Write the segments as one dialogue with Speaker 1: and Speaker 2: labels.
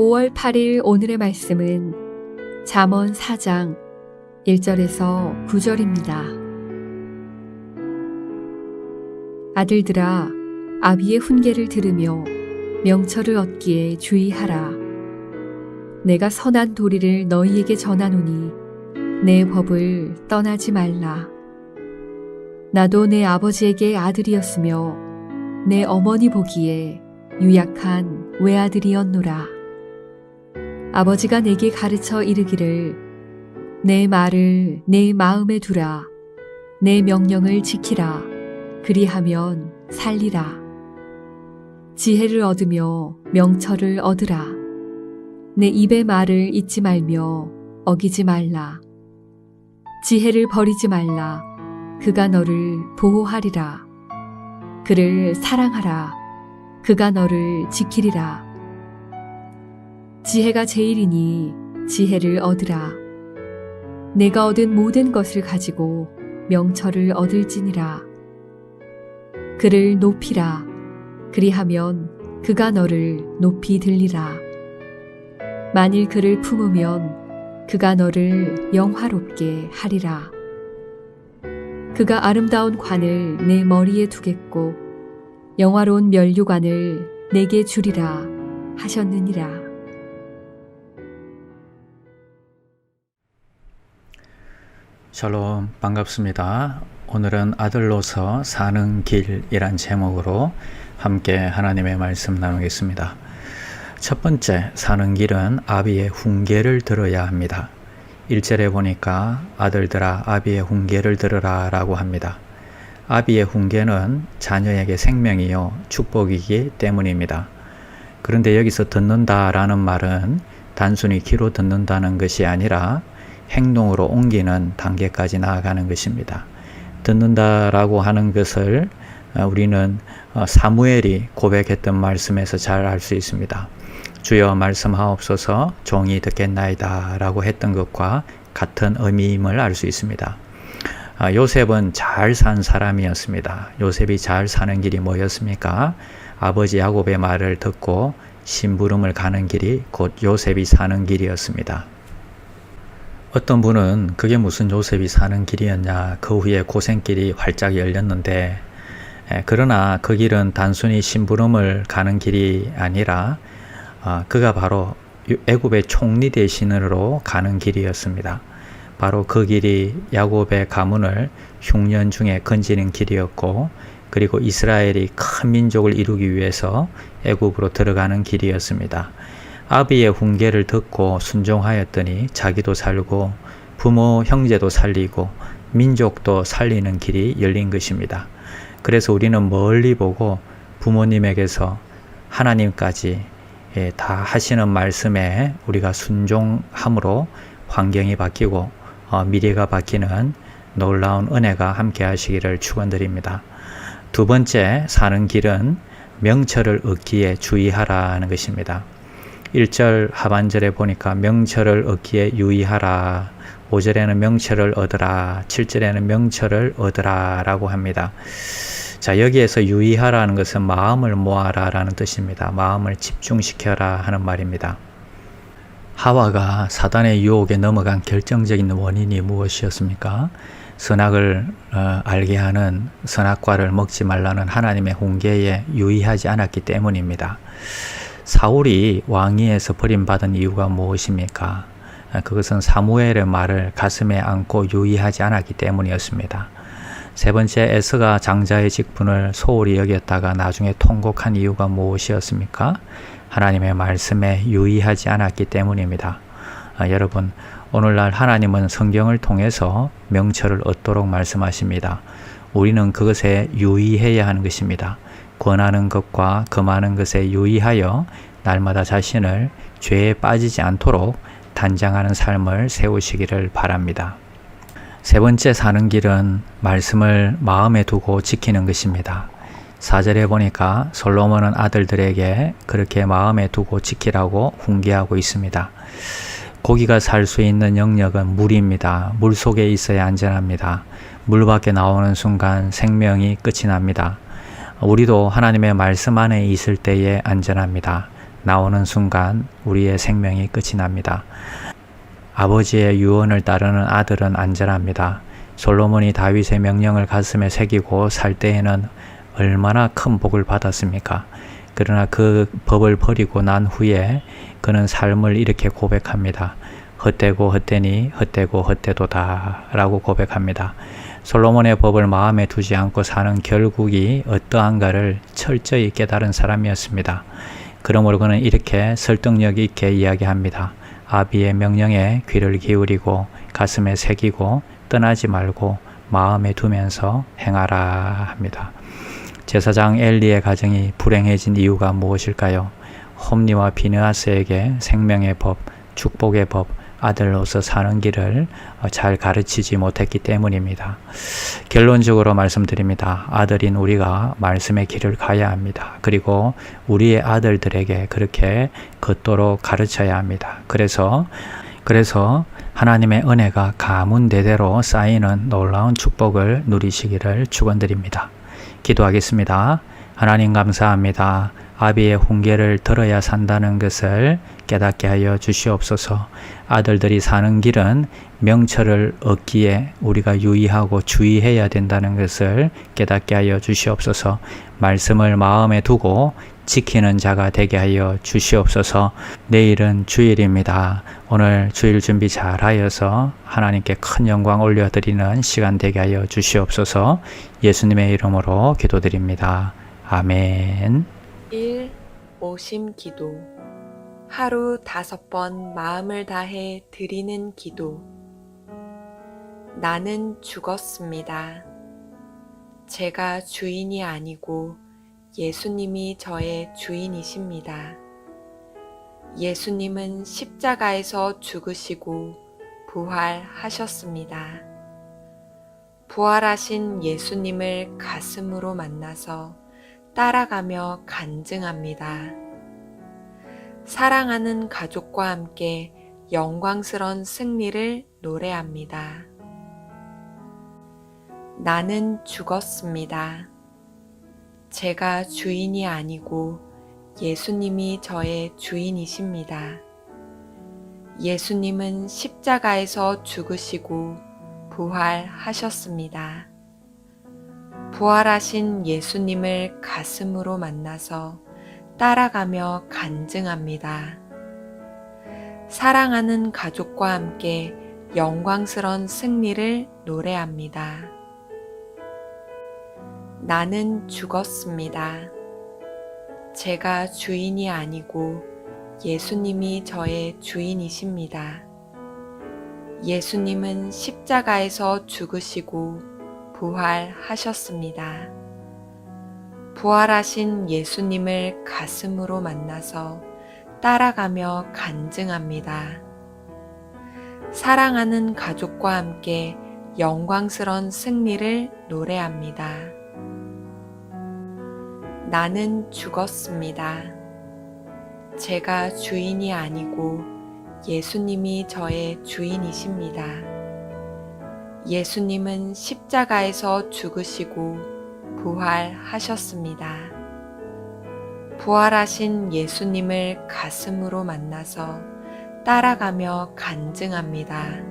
Speaker 1: 5월 8일 오늘의 말씀은 잠언 4장 1절에서 9절입니다. 아들들아, 아비의 훈계를 들으며 명철을 얻기에 주의하라. 내가 선한 도리를 너희에게 전하노니 내 법을 떠나지 말라. 나도 내 아버지에게 아들이었으며 내 어머니 보기에 유약한 외아들이었노라. 아버지가 내게 가르쳐 이르기를 내 말을 내 마음에 두라. 내 명령을 지키라. 그리하면 살리라. 지혜를 얻으며 명철을 얻으라. 내 입의 말을 잊지 말며 어기지 말라. 지혜를 버리지 말라. 그가 너를 보호하리라. 그를 사랑하라. 그가 너를 지키리라. 지혜가 제일이니 지혜를 얻으라. 내가 얻은 모든 것을 가지고 명철을 얻을지니라. 그를 높이라. 그리하면 그가 너를 높이 들리라. 만일 그를 품으면 그가 너를 영화롭게 하리라. 그가 아름다운 관을 내 머리에 두겠고 영화로운 면류관을 내게 주리라 하셨느니라.
Speaker 2: 샬롬, 반갑습니다. 오늘은 아들로서 사는 길이란 제목으로 함께 하나님의 말씀 나누겠습니다. 첫 번째, 사는 길은 아비의 훈계를 들어야 합니다. 1절에 보니까 아들들아 아비의 훈계를 들으라 라고 합니다. 아비의 훈계는 자녀에게 생명이요 축복이기 때문입니다. 그런데 여기서 듣는다라는 말은 단순히 귀로 듣는다는 것이 아니라 행동으로 옮기는 단계까지 나아가는 것입니다. 듣는다라고 하는 것을 우리는 사무엘이 고백했던 말씀에서 잘 알 수 있습니다. 주여 말씀하옵소서 종이 듣겠나이다 라고 했던 것과 같은 의미임을 알 수 있습니다. 요셉은 잘 산 사람이었습니다. 요셉이 잘 사는 길이 뭐였습니까? 아버지 야곱의 말을 듣고 심부름을 가는 길이 곧 요셉이 사는 길이었습니다. 어떤 분은 그게 무슨 요셉이 사는 길이었냐, 그 후에 고생길이 활짝 열렸는데, 그러나 그 길은 단순히 심부름을 가는 길이 아니라 그가 바로 애굽의 총리 대신으로 가는 길이었습니다. 바로 그 길이 야곱의 가문을 흉년 중에 건지는 길이었고, 그리고 이스라엘이 큰 민족을 이루기 위해서 애굽으로 들어가는 길이었습니다. 아비의 훈계를 듣고 순종하였더니 자기도 살고 부모 형제도 살리고 민족도 살리는 길이 열린 것입니다. 그래서 우리는 멀리 보고 부모님에게서 하나님까지 다 하시는 말씀에 우리가 순종함으로 환경이 바뀌고 미래가 바뀌는 놀라운 은혜가 함께 하시기를 축원드립니다. 두 번째, 사는 길은 명철을 얻기에 주의하라는 것입니다. 1절 하반절에 보니까 명철을 얻기에 유의하라. 5절에는 명철을 얻으라. 7절에는 명철을 얻으라 라고 합니다. 자, 여기에서 유의하라는 것은 마음을 모아라 라는 뜻입니다. 마음을 집중시켜라 하는 말입니다. 하와가 사단의 유혹에 넘어간 결정적인 원인이 무엇이었습니까? 선악을 알게 하는 선악과를 먹지 말라는 하나님의 훈계에 유의하지 않았기 때문입니다. 사울이 왕위에서 버림받은 이유가 무엇입니까? 그것은 사무엘의 말을 가슴에 안고 유의하지 않았기 때문이었습니다. 세 번째, 에스가 장자의 직분을 소홀히 여겼다가 나중에 통곡한 이유가 무엇이었습니까? 하나님의 말씀에 유의하지 않았기 때문입니다. 여러분, 오늘날 하나님은 성경을 통해서 명철을 얻도록 말씀하십니다. 우리는 그것에 유의해야 하는 것입니다. 권하는 것과 금하는 것에 유의하여 날마다 자신을 죄에 빠지지 않도록 단장하는 삶을 세우시기를 바랍니다. 세 번째, 사는 길은 말씀을 마음에 두고 지키는 것입니다. 4절에 보니까 솔로몬은 아들들에게 그렇게 마음에 두고 지키라고 훈계하고 있습니다. 고기가 살 수 있는 영역은 물입니다. 물 속에 있어야 안전합니다. 물 밖에 나오는 순간 생명이 끝이 납니다. 우리도 하나님의 말씀 안에 있을 때에 안전합니다. 나오는 순간 우리의 생명이 끝이 납니다. 아버지의 유언을 따르는 아들은 안전합니다. 솔로몬이 다윗의 명령을 가슴에 새기고 살 때에는 얼마나 큰 복을 받았습니까? 그러나 그 법을 버리고 난 후에 그는 삶을 이렇게 고백합니다. 헛되고 헛되니 헛되고 헛되도다 라고 고백합니다. 솔로몬의 법을 마음에 두지 않고 사는 결국이 어떠한가를 철저히 깨달은 사람이었습니다. 그러므로 그는 이렇게 설득력 있게 이야기합니다. 아비의 명령에 귀를 기울이고 가슴에 새기고 떠나지 말고 마음에 두면서 행하라 합니다. 제사장 엘리의 가정이 불행해진 이유가 무엇일까요? 홈리와 비느하스에게 생명의 법, 축복의 법, 아들로서 사는 길을 잘 가르치지 못했기 때문입니다. 결론적으로 말씀드립니다. 아들인 우리가 말씀의 길을 가야 합니다. 그리고 우리의 아들들에게 그렇게 걷도록 가르쳐야 합니다. 그래서 하나님의 은혜가 가문대대로 쌓이는 놀라운 축복을 누리시기를 축원드립니다. 기도하겠습니다. 하나님 감사합니다. 아비의 훈계를 들어야 산다는 것을 깨닫게 하여 주시옵소서. 아들들이 사는 길은 명철을 얻기에 우리가 유의하고 주의해야 된다는 것을 깨닫게 하여 주시옵소서. 말씀을 마음에 두고 지키는 자가 되게 하여 주시옵소서. 내일은 주일입니다. 오늘 주일 준비 잘 하여서 하나님께 큰 영광 올려드리는 시간 되게 하여 주시옵소서. 예수님의 이름으로 기도드립니다. 아멘.
Speaker 3: 1. 오심 기도. 하루 5번 마음을 다해 드리는 기도. 나는 죽었습니다. 제가 주인이 아니고 예수님이 저의 주인이십니다. 예수님은 십자가에서 죽으시고 부활하셨습니다. 부활하신 예수님을 가슴으로 만나서 따라가며 간증합니다. 사랑하는 가족과 함께 영광스런 승리를 노래합니다. 나는 죽었습니다. 제가 주인이 아니고 예수님이 저의 주인이십니다. 예수님은 십자가에서 죽으시고 부활하셨습니다. 부활하신 예수님을 가슴으로 만나서 따라가며 간증합니다. 사랑하는 가족과 함께 영광스런 승리를 노래합니다. 나는 죽었습니다. 제가 주인이 아니고 예수님이 저의 주인이십니다. 예수님은 십자가에서 죽으시고 부활하셨습니다. 부활하신 예수님을 가슴으로 만나서 따라가며 간증합니다. 사랑하는 가족과 함께 영광스런 승리를 노래합니다. 나는 죽었습니다. 제가 주인이 아니고 예수님이 저의 주인이십니다. 예수님은 십자가에서 죽으시고 부활하셨습니다. 부활하신 예수님을 가슴으로 만나서 따라가며 간증합니다.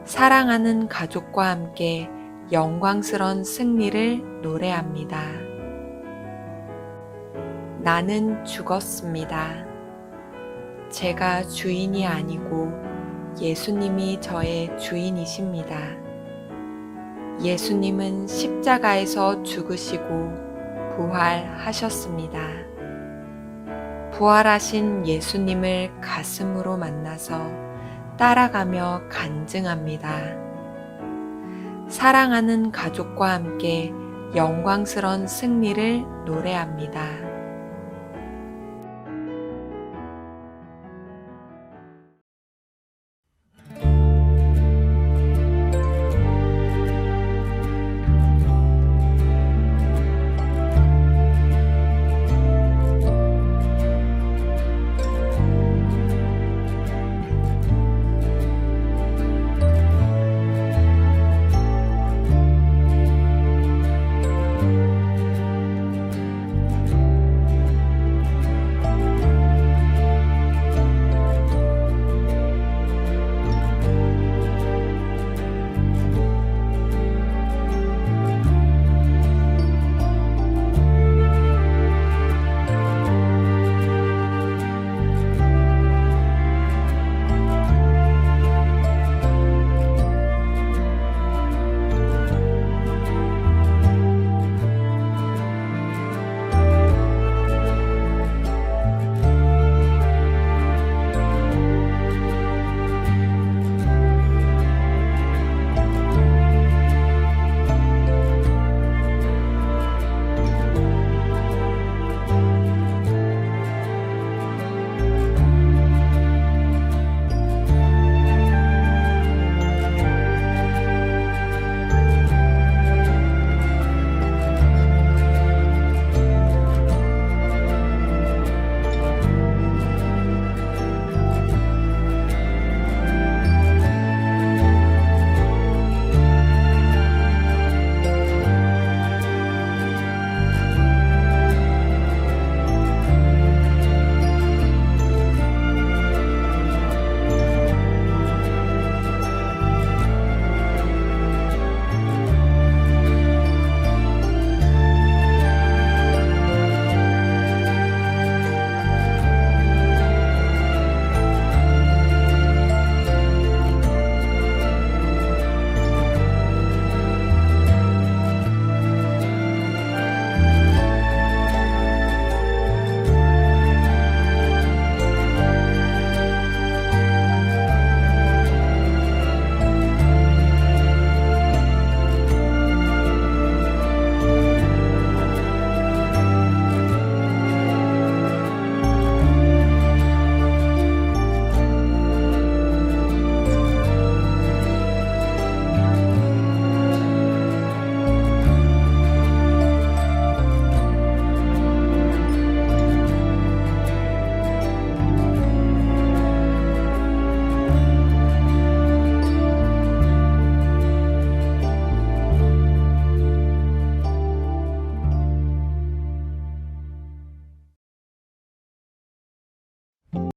Speaker 3: 사랑하는 가족과 함께 영광스런 승리를 노래합니다. 나는 죽었습니다. 제가 주인이 아니고 예수님이 저의 주인이십니다. 예수님은 십자가에서 죽으시고 부활하셨습니다. 부활하신 예수님을 가슴으로 만나서 따라가며 간증합니다. 사랑하는 가족과 함께 영광스런 승리를 노래합니다.